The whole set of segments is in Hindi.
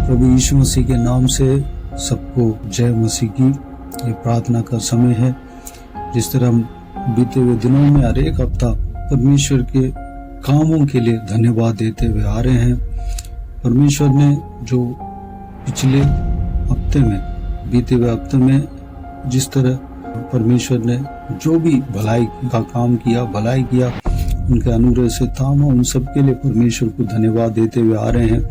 प्रभु यीशु मसीह के नाम से सबको जय मसीह की। ये प्रार्थना का समय है। जिस तरह हम बीते हुए दिनों में हर एक हफ्ता परमेश्वर के कामों के लिए धन्यवाद देते हुए आ रहे हैं। परमेश्वर ने जो पिछले हफ्ते में, बीते हुए हफ्ते में जिस तरह परमेश्वर ने जो भी भलाई का काम किया, भलाई किया, उनके अनुग्रह से थामा, उन सब के लिए परमेश्वर को धन्यवाद देते हुए आ रहे हैं।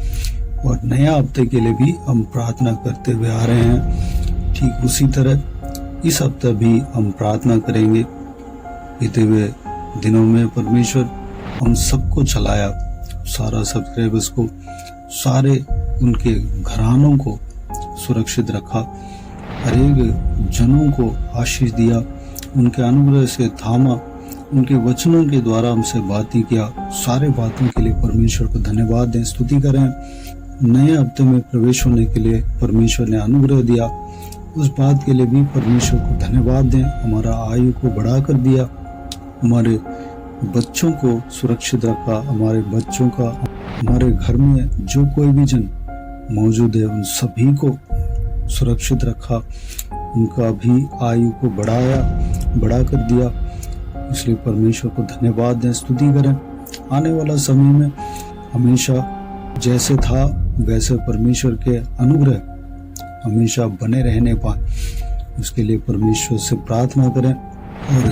और नया हफ्ते के लिए भी हम प्रार्थना करते हुए आ रहे हैं। ठीक उसी तरह इस हफ्ते भी हम प्रार्थना करेंगे। बीते हुए दिनों में परमेश्वर हम सबको चलाया, सारा सब्सक्राइबर्स को, सारे उनके घरानों को सुरक्षित रखा, हर एक जनों को आशीष दिया, उनके अनुग्रह से थामा, उनके वचनों के द्वारा हमसे बातें किया। सारे बातों के लिए परमेश्वर को धन्यवाद दें, स्तुति करें। नए हफ्ते में प्रवेश होने के लिए परमेश्वर ने अनुग्रह दिया, उस बात के लिए भी परमेश्वर को धन्यवाद दें। हमारा आयु को बढ़ाकर दिया, हमारे बच्चों को सुरक्षित रखा, हमारे बच्चों का, हमारे घर में जो कोई भी जन मौजूद है उन सभी को सुरक्षित रखा, उनका भी आयु को बढ़ाकर दिया। इसलिए परमेश्वर को धन्यवाद दें, स्तुति करें। आने वाला समय में हमेशा जैसे था वैसे परमेश्वर के अनुग्रह हमेशा बने रहने पाए, उसके लिए परमेश्वर से प्रार्थना करें। और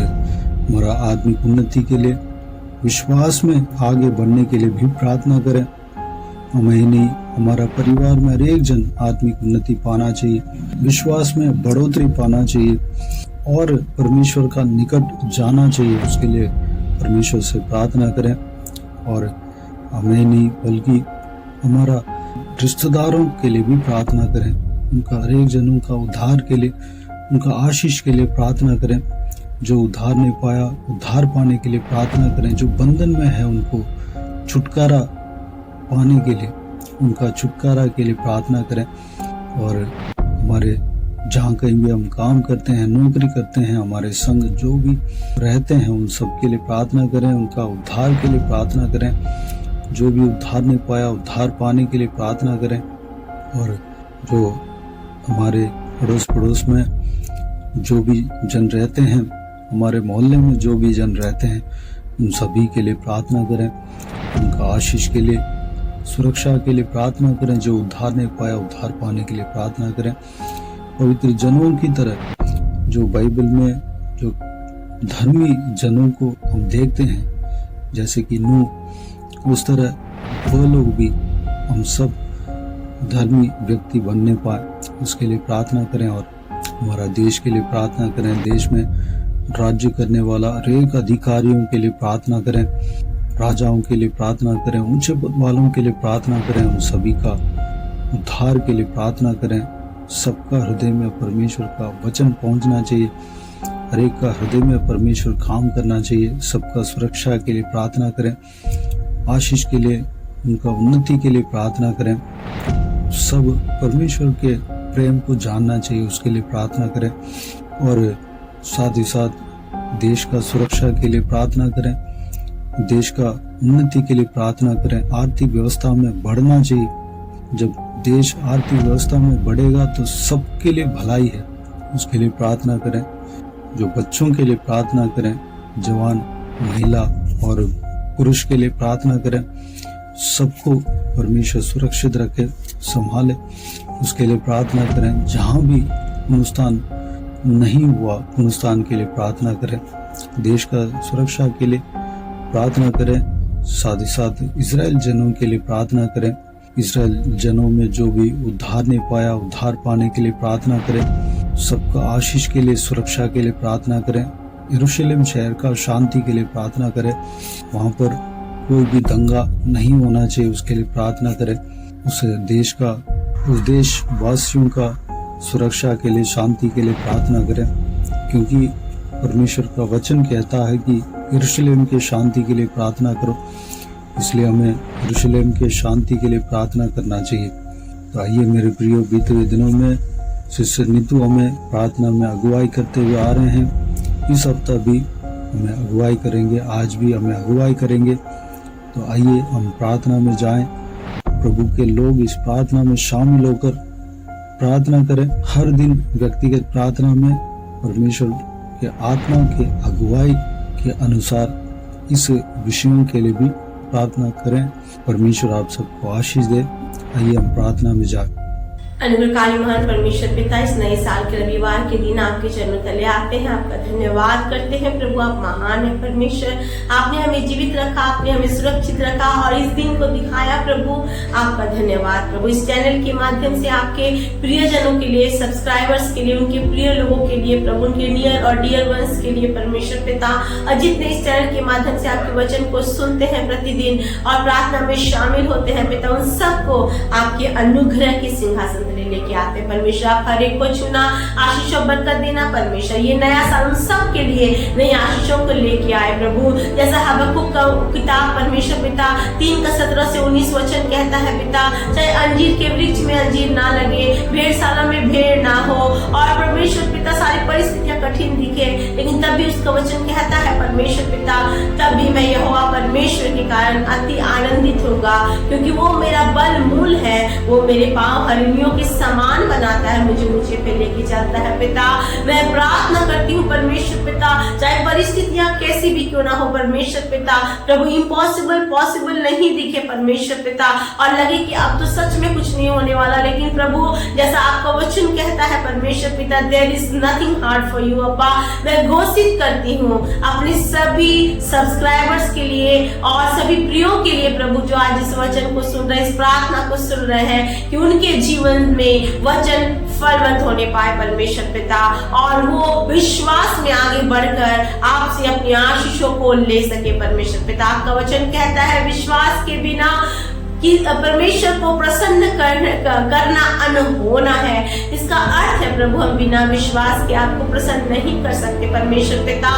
हमारा आत्मिक उन्नति के लिए, विश्वास में आगे बढ़ने के लिए भी प्रार्थना करें। हमें ही नहीं, हमारा परिवार में हर एक जन आत्मिक उन्नति पाना चाहिए, विश्वास में बढ़ोतरी पाना चाहिए और परमेश्वर का निकट जाना चाहिए। उसके लिए परमेश्वर से प्रार्थना करें। और हमें नहीं बल्कि हमारा रिश्तेदारों के लिए भी प्रार्थना करें, उनका हर एक जनों का उद्धार के लिए, उनका आशीष के लिए प्रार्थना करें। जो उद्धार नहीं पाया, उद्धार पाने के लिए प्रार्थना करें। जो बंधन में है उनको छुटकारा पाने के लिए, उनका छुटकारा के लिए प्रार्थना करें। और हमारे जहाँ कहीं भी हम काम करते हैं, नौकरी करते हैं, हमारे संग जो भी रहते हैं उन सब के लिए प्रार्थना करें, उनका उद्धार के लिए प्रार्थना करें। जो भी उद्धार नहीं पाया, उद्धार पाने के लिए प्रार्थना करें। और जो हमारे अड़ोस में जो भी जन रहते हैं, हमारे मोहल्ले में जो भी जन रहते हैं, उन सभी के लिए प्रार्थना करें, उनका आशीष के लिए, सुरक्षा के लिए प्रार्थना करें। जो उद्धार नहीं पाया, उद्धार पाने के लिए प्रार्थना करें। पवित्र जनों की तरह जो बाइबल में जो धर्मी जनों को हम देखते हैं, जैसे कि नूह, उस तरह वो लोग भी, हम सब धर्मी व्यक्ति बनने पाए, उसके लिए प्रार्थना करें। और हमारा देश के लिए प्रार्थना करें। देश में राज्य करने वाला हर एक अधिकारियों के लिए प्रार्थना करें, राजाओं के लिए प्रार्थना करें, ऊंचे पद वालों के लिए प्रार्थना करें। उन सभी का उद्धार के लिए प्रार्थना करें। सबका हृदय में परमेश्वर का वचन पहुंचना चाहिए, हर एक का हृदय में परमेश्वर काम करना चाहिए। सबका सुरक्षा के लिए प्रार्थना करें, आशीष के लिए, उनका उन्नति के लिए प्रार्थना करें। सब परमेश्वर के प्रेम को जानना चाहिए, उसके लिए प्रार्थना करें। और साथ ही साथ देश का सुरक्षा के लिए प्रार्थना करें, देश का उन्नति के लिए प्रार्थना करें। आर्थिक व्यवस्था में बढ़ना चाहिए। जब देश आर्थिक व्यवस्था में बढ़ेगा तो सबके लिए भलाई है, उसके लिए प्रार्थना करें। जो बच्चों के लिए प्रार्थना करें, जवान, महिला और पुरुष के लिए प्रार्थना करें। सबको परमेश्वर सुरक्षित रखे, संभाले, उसके लिए प्रार्थना करें। जहाँ भी पुनरुत्थान नहीं हुआ, पुनरुत्थान के लिए प्रार्थना करें। देश का सुरक्षा के लिए प्रार्थना करें। साथ ही साथ इजराइल जनों के लिए प्रार्थना करें। इजराइल जनों में जो भी उद्धार नहीं पाया, उद्धार पाने के लिए प्रार्थना करें। सबका आशीष के लिए, सुरक्षा के लिए प्रार्थना करें। यरूशलेम शहर का शांति के लिए प्रार्थना करें। वहाँ पर कोई भी दंगा नहीं होना चाहिए, उसके लिए प्रार्थना करें। उस देश का, उस देशवासियों का सुरक्षा के लिए, शांति के लिए प्रार्थना करें। क्योंकि परमेश्वर का वचन कहता है कि यरूशलेम के शांति के लिए प्रार्थना करो, इसलिए हमें यरूशलेम के शांति के लिए प्रार्थना करना चाहिए। तो आइए मेरे प्रियो, बीते हुए दिनों में सिस्टर नीतू हमें प्रार्थना में अगुवाई करते हुए आ रहे हैं। इस हफ्ता भी हमें अगुवाई करेंगे, आज भी हमें अगुवाई करेंगे। तो आइए हम प्रार्थना में जाएं, प्रभु के लोग इस प्रार्थना में शामिल होकर प्रार्थना करें। हर दिन व्यक्तिगत प्रार्थना में परमेश्वर के आत्मा के अगुवाई के अनुसार इस विषयों के लिए भी प्रार्थना करें। परमेश्वर आप सबको आशीष दे। आइए हम प्रार्थना में जाएं। अनुग्रहकारी महान परमेश्वर पिता, इस नए साल के रविवार के दिन आपके चरणों तले आते हैं, आपका धन्यवाद करते हैं। प्रभु आप महान है परमेश्वर, आपने हमें जीवित रखा, आपने हमें सुरक्षित रखा और इस दिन को दिखाया। प्रभु आपका धन्यवाद। प्रभु इस चैनल के माध्यम से आपके प्रियजनों के लिए, सब्सक्राइबर्स के लिए, उनके प्रिय लोगों के लिए, प्रभु उनके नियर और डियर वंस के लिए परमेश्वर पिता, और जितने इस चैनल के माध्यम से आपके वचन को सुनते हैं प्रतिदिन और प्रार्थना में शामिल होते हैं पिता, उन सबको आपके अनुग्रह के सिंहासन लेके आते हैं परमेश्वर। आप हर एक को छूना, आशीष और बरकत देना परमेश्वर। ये नया साल उन सब के लिए नई आशीषों को लेके आए प्रभु। जैसा हबक्कुक का किताब परमेश्वर पिता 3:17 से 19 वचन कहता है पिता, चाहे अंजीर के वृक्ष में अंजीर ना लगे, भेड़शाला में भेड़ ना हो और परमेश्वर पिता सारी परिस्थितियां कठिन दिखे, लेकिन तब भी उसका वचन कहता है परमेश्वर पिता, तब भी मैं यहोवा परमेश्वर के कारण अति आनंदित होगा, क्योंकि वो मेरा बल मूल है, वो मेरे पांव हरिणियों के समान बनाता है, मुझे ऊंचे पे लेके चलता है पिता। मैं प्रार्थना करती हूँ परमेश्वर पिता, चाहे परिस्थितियां कैसी भी क्यों ना हो परमेश्वर पिता, प्रभु इम्पॉसिबल पॉसिबल नहीं दिखे परमेश्वर पिता और लगे कि अब तो सच में कुछ नहीं होने वाला, लेकिन प्रभु जैसा आपका वचन कहता है परमेश्वर पिता, there is nothing hard for you अब्बा। मैं घोषित करती हूँ अपने सभी सब्सक्राइबर्स के लिए और सभी प्रियों के लिए प्रभु, जो आज इस वचन को सुन रहे, इस प्रार्थना को सुन रहे हैं, कि उनके जीवन में वचन फलवंत होने पाए परमेश्वर पिता, और वो विश्वास में आगे बढ़कर आपसे अपनी आशीषों को ले सके परमेश्वर पिता। आपका वचन कहता है विश्वास के बिना कि परमेश्वर को प्रसन्न करना अनहोना है। इसका अर्थ है प्रभु, हम बिना विश्वास के आपको प्रसन्न नहीं कर सकते परमेश्वर पिता।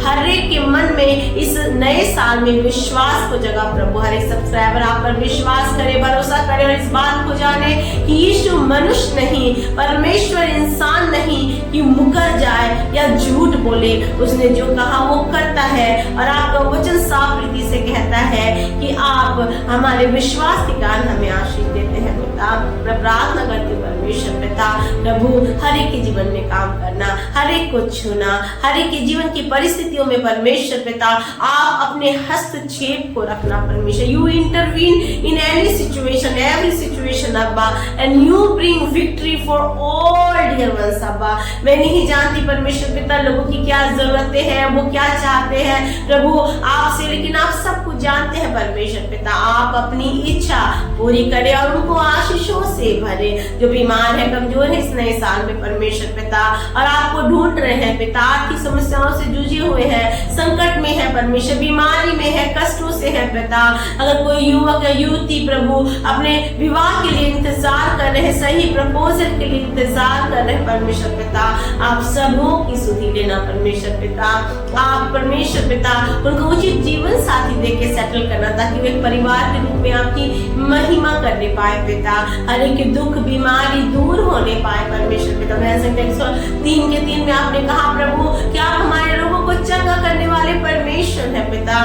हर एक के मन में इस नए साल में विश्वास को जगह प्रभु, हर एक सब्सक्राइबर आप पर विश्वास करे, भरोसा करे और इस बात को जाने कि यीशु मनुष्य नहीं, परमेश्वर इंसान नहीं कि मुकर जाए या झूठ बोले, उसने जो कहा वो करता है। और आपका वचन साफ रीति से कहता है कि आप हमारे विश्वास के कारण हमें आशीष देते हैं पिता। मैं प्रार्थना करती हूँ परमेश्वर पिता, प्रभु हर एक के जीवन में काम करना, हर एक को छूना, हर एक के जीवन की परिस्थितियों में परमेश्वर पिता आप अपने हस्तक्षेप को रखना परमेश्वर। You intervene in any situation, every situation Abba, and you bring victory for all dear ones Abba. मैं नहीं जानती परमेश्वर पिता लोगों की क्या जरूरतें हैं, वो क्या चाहते हैं प्रभु आपसे, लेकिन आप सब कुछ जानते हैं परमेश्वर पिता। आप अपनी इच्छा पूरी करे और उनको आशीषों से भरे, जो बीमार है, कमजोर है इस नए साल में परमेश्वर पिता, और आपको ढूंढ रहे हैं पिता, आर्थिक समस्याओं से जूझे हुए हैं, संकट में है परमेश्वर, बीमारी में है, कष्टों से है पिता। अगर कोई युवक या युवती प्रभु अपने विवाह के लिए इंतजार कर रहे हैं, सही प्रपोजल के लिए इंतजार कर रहे हैं परमेश्वर पिता, आप सबों की सुधि लेना परमेश्वर पिता। आप परमेश्वर पिता उनको उचित जीवन साथी देके सेटल करना, ताकि वे परिवार के रूप में आपकी महिमा करने पाए पिता, हर एक के दुख बीमारी दूर होने पाए परमेश्वर पिता। वैसे 3:3 में आपने कहा प्रभु कि आप हमारे लोगों को चंगा करने वाले परमेश्वर है पिता,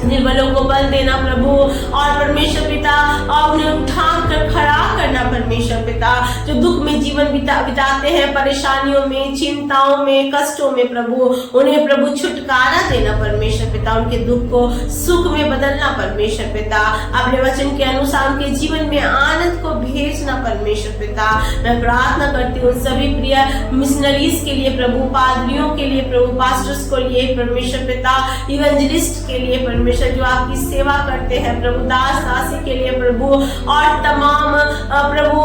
निर्बलों को बल देना प्रभु, और परमेश्वर पिता और उन्हें उठा कर खड़ा करना परमेश्वर पिता, जो दुख में जीवन बिताते हैं, परेशानियों में, चिंताओं में, कष्टों में प्रभु, उन्हें प्रभु छुटकारा देना परमेश्वर पिता, उनके दुख को सुख में बदलना परमेश्वर पिता, अपने वचन के अनुसार उनके जीवन में आनंद को भेजना परमेश्वर पिता। मैं प्रार्थना करती हूँ सभी प्रिय मिशनरीज के लिए प्रभु, पादरियों के लिए प्रभु, पास्टर्स को लिए परमेश्वर पिता, इवेंजलिस्ट के लिए परमेश्वर, जो आपकी सेवा करते हैं प्रभु, दास दासी के लिए प्रभु, और तमाम प्रभु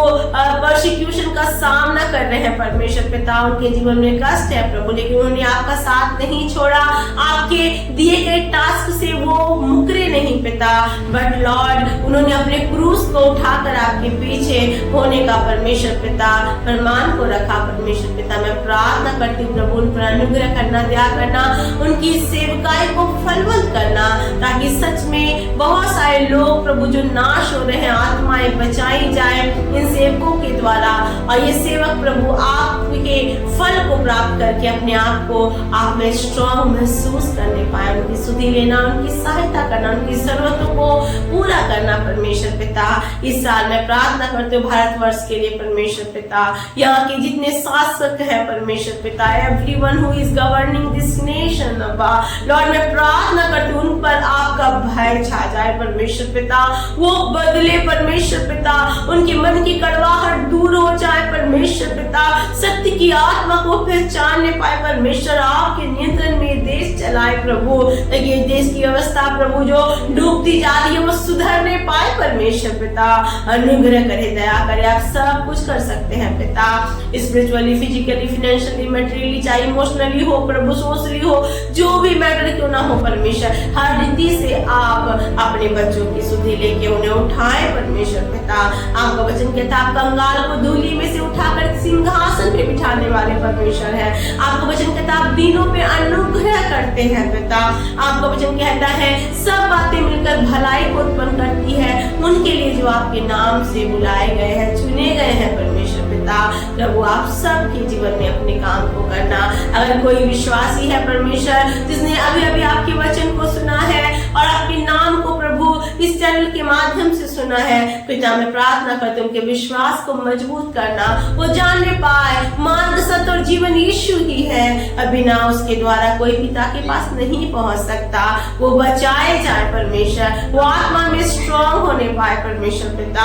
परसिक्यूशन का सामना कर रहे हैं परमेश्वर पिता, उनके जीवन में कष्ट है प्रभु, लेकिन उन्होंने आपका साथ नहीं छोड़ा, आपके दिए गए टास्क से वो मुकरे नहीं पिता, बट लॉर्ड उन्होंने अपने क्रूस को उठाकर आपके पीछे होने का परमेश्वर पिता प्रमाण को रखा परमेश्वर पिता। मैं प्रार्थना करती हूँ प्रभु, उन पर अनुग्रह करना, दया करना, उनकी सेवकाई को फलवंत करना, ताकि सच में बहुत सारे लोग प्रभु जो नाश हो रहे हैं, आत्माएं बचाई जाए इन सेवकों के द्वारा, और ये सेवक प्रभु आपके फल को प्राप्त करके अपने आप को आप में स्ट्रॉन्ग महसूस करने पाए, उनकी सुधि लेना, उनकी सहायता करना, उनकी जरूरतों को पूरा करना परमेश्वर पिता। इस साल मैं प्रार्थना करते हो भारतवर्ष के लिए परमेश्वर पिता, यहाँ के जितने शासक हैं परमेश्वर पिता, everyone who is governing this nation Lord, मैं प्रार्थना करती हूँ उन पर आपका भय छा जाए परमेश्वर पिता, वो बदले परमेश्वर पिता, उनके मन की कड़वाहट दूर हो जाए परमेश्वर पिता, सत्य की आत्मा को पहचानने पाए परमेश्वर, आपके नियंत्रण में देश चलाए प्रभु, ताकि देश की व्यवस्था प्रभु जो डूबती जा रही है वो सुधरने पाए परमेश्वर पिता, अनुग्रह करे, दया करे, आप सब कुछ कर सकते हैं पिता, स्पिरिचुअली, फिजिकली, फाइनेंशियली, मटेरियली, चाहे इमोशनली हो प्रभु, सोशली हो, जो भी मैटर क्यों ना हो परमेश्वर, हर रीति से आप अपने बच्चों की सुधि लेके उन्हें उठाए परमेश्वर पिता। आपका वचन कहता है आप कंगाल को धूली में से उठाकर सिंहासन पे बिठाने वाले परमेश्वर है, आपका वचन कहता है आप दीनों पे अनुग्रह करते हैं पिता, आपका वचन कहता है सब बातें मिलकर भलाई को उत्पन्न करती है उनके लिए जो आपके नाम से बुलाए गए हैं, चुने गए हैं परमेश्वर पिता। प्रभु आप सबके जीवन में अपने काम को करना, अगर कोई विश्वासी है परमेश्वर जिसने अभी अभी आपके वचन को सुना है और आपके नाम को प्रभु इस चैनल के माध्यम से सुना है पिता, मैं प्रार्थना करती हूँ उनके विश्वास को मजबूत करना, वो जानने पाए मार्ग, सत्य और जीवन यीशु ही है, बिना उसके द्वारा कोई पिता के पास नहीं पहुंच सकता, वो बचाए जाए परमेश्वर, वो आत्मा में स्ट्रॉन्ग होने पाए परमेश्वर पिता,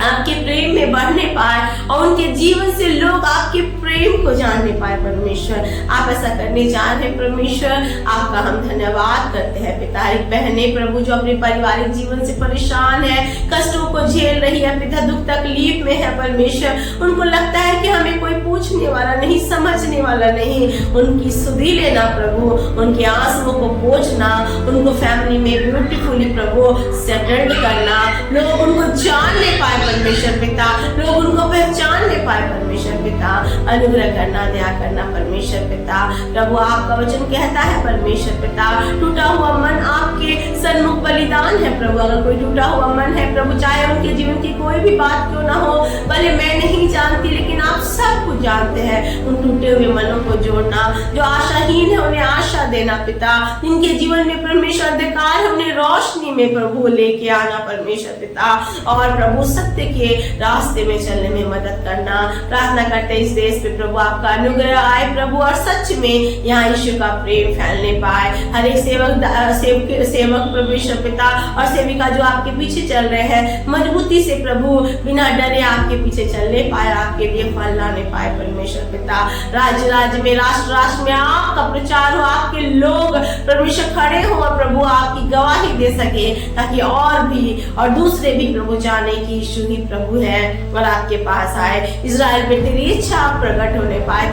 आपके प्रेम में बढ़ने पाए और उनके जीवन से लोग आपके प्रेम को जानने पाए परमेश्वर, आप ऐसा करने जा रहे हैं परमेश्वर, आपका हम धन्यवाद करते हैं पिता। एक बहने प्रभु जो अपने पारिवारिक जीवन से परेशान है, कष्टों को झेल रही है पिता, दुख तकलीफ में है परमेश्वर, उनको लगता है कि हमें कोई पूछने वाला नहीं, समझने वाला नहीं, उनकी सुधि लेना प्रभु, उनके आंसुओं को पोंछना, उनको फैमिली में ब्यूटीफुली प्रभु सेटल्ड करना, लोग उनको जानने पाए परमेश्वर पिता, लोग उनको पहचानने पाए परमेश्वर पिता, अनुग्रह करना, दया करना परमेश्वर पिता। प्रभु आपका वचन कहता है परमेश्वर पिता, टूटा हुआ मन आपके सन्मुख बलिदान है प्रभु, अगर कोई टूटा हुआ मन है प्रभु, चाहे उनके जीवन की कोई भी बात क्यों ना हो, भले मैं नहीं जानती लेकिन आप सब कुछ जानते हैं, उन टूटे हुए मनों को जोड़ना, जो आशाहीन है उन्हें आशा देना पिता, जिनके जीवन में परमेश्वर अंधकार है उन्हें रोशनी में प्रभु लेके आना परमेश्वर पिता, और प्रभु सत्य के रास्ते में चलने में मदद करना। प्रार्थना करते इस देश पे प्रभु आपका अनुग्रह आए प्रभु, और सच में यहाँ यीशु का प्रेम फैलने पाए, हर एक सेवक परमेश्वर पिता और सेविका जो आपके पीछे चल रहे हैं, मजबूती से प्रभु बिना डरे आपके पीछे चलने पाए, आपके लिए फल लाने पाए परमेश्वर पिता। राज्य राज्य में, राष्ट्र राष्ट्र में आपका प्रचार हो, आपके लोग परमेश्वर खड़े हो और प्रभु आपकी गवाही दे सके, ताकि और भी और दूसरे भी प्रभु जाने की यीशु ही प्रभु है और आपके पास आए। इजराइल में तेरी इच्छा प्रकट होने पाए,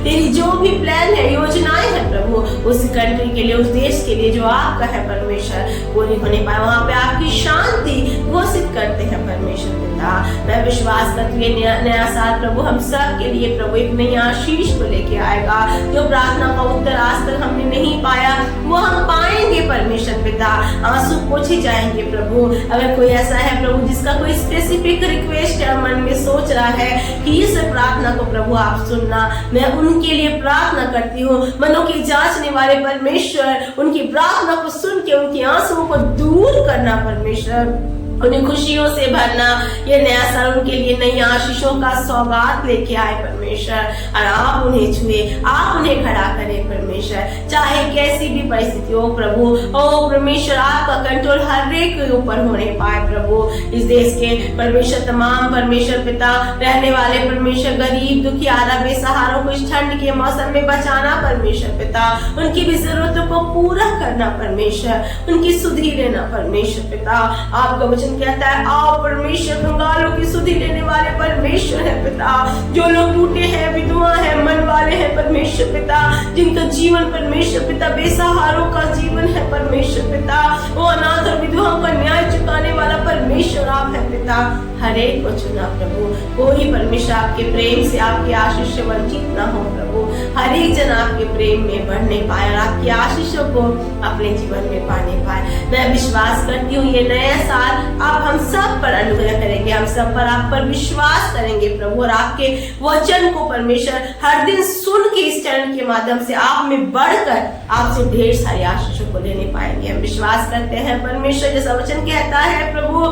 तेरी जो भी प्लान है, योजनाएं है प्रभु, उस कंट्री के लिए, उस देश के लिए जो आपका है परमेश्वर, पूरी होने पाए, वहां पे आपकी शांति घोषित करते हैं परमेश्वर पिता। मैं विश्वास करती हूँ नया साल प्रभु हम सब के लिए प्रभु एक नई आशीष को लेके आएगा, जो प्रार्थना का उत्तर आज तक हमने नहीं पाया वो हम पाएंगे परमेश्वर पिता, आंसू पोछे जाएंगे प्रभु। अगर कोई ऐसा है प्रभु जिसका कोई स्पेसिफिक रिक्वेस्ट है, मन में सोच रहा है कि इस प्रार्थना को प्रभु आप सुनना, मैं उनके लिए प्रार्थना करती हूँ, मनों की जांचने वाले परमेश्वर, उनकी प्रार्थना को सुन के उनकी आंसुओं को दूर करना परमेश्वर, उन्हें खुशियों से भरना, ये नया साल उनके लिए नई आशीषों का सौगात लेके आए परमेश्वर, और आप उन्हें छुए, आप उन्हें खड़ा करें परमेश्वर, चाहे कैसी भी परिस्थिति हो प्रभु, ओ परमेश्वर आपका कंट्रोल हर एक के ऊपर होने पाए प्रभु। इस देश के परमेश्वर तमाम परमेश्वर पिता रहने वाले परमेश्वर गरीब दुखी आधा बेसहारों को इस ठंड के मौसम में बचाना परमेश्वर पिता, उनकी भी जरूरतों को पूरा करना परमेश्वर, उनकी सुधि लेना परमेश्वर पिता। आपका वचन कहता है आओ परमेश्वर कंगालों की सुधि लेने वाले परमेश्वर है पिता, जो लोग टूटे हैं, विधवा है, मन वाले हैं परमेश्वर पिता, जिनका जीवन परमेश्वर पिता बेसहारों का जीवन है परमेश्वर पिता, वो अनाथ और विधवाओं का न्याय चुकाने वाला परमेश्वर आप है पिता। हर एक को चुना प्रभु, कोई परमेश्वर आपके प्रेम से, आपकी आशीष से वंचित न हो प्रभु, हर एक जन आपके प्रेम में बढ़ने पाए और आपकी आशीषों को अपने जीवन में पाने पाए। मैं विश्वास करती हूँ ये नया साल आप हम सब पर अनुग्रह करेंगे, हम सब पर आप पर विश्वास करेंगे प्रभु, और आपके वचन को परमेश्वर हर दिन सुन के इस चरण के माध्यम से आप में बढ़कर आपसे ढेर सारी आशीषों को लेने पाएंगे। हम विश्वास करते हैं परमेश्वर, जैसा वचन कहता है प्रभु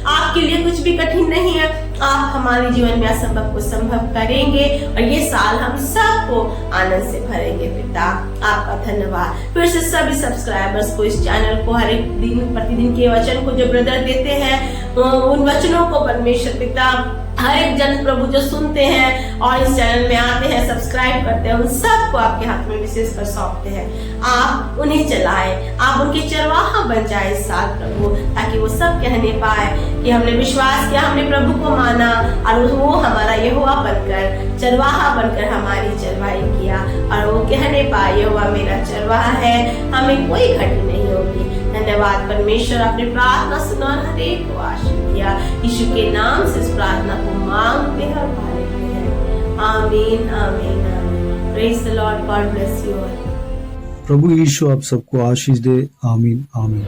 आपके लिए कुछ भी कठिन नहीं है, आप हमारे जीवन में असंभव को संभव करेंगे और ये साल हम सबको आनंद से भरेंगे। पिता आपका धन्यवाद फिर से सभी सब्सक्राइबर्स को, इस चैनल को हर एक दिन प्रतिदिन के वचन को जो ब्रदर देते हैं उन वचनों को परमेश्वर पिता हर एक जन प्रभु जो सुनते हैं और इस चैनल में आते हैं, सब्सक्राइब करते हैं, उन सबको आपके हाथ में विशेष कर सौंपते हैं। आप उन्हें चलाएं, आप उनके चरवाहा बन जाए इस साल प्रभु, ताकि वो सब कहने पाए कि हमने विश्वास किया, हमने प्रभु को माना और वो हमारा यहोवा बनकर, चरवाहा बनकर हमारी चरवाही किया, और वो कहने पाए यहोवा मेरा चरवाहा है, हमें कोई घटी नहीं होगी। धन्यवाद परमेश्वर, आपने प्रार्थना सुना और हर एक को आशीष दिया। यीशु के नाम से इस प्रार्थना को मांगते हैं और मानते हैं। आमीन आमीन आमीन। Praise the Lord, God bless you all. प्रभु यीशु आप सबको आशीष दे। आमीन आमीन।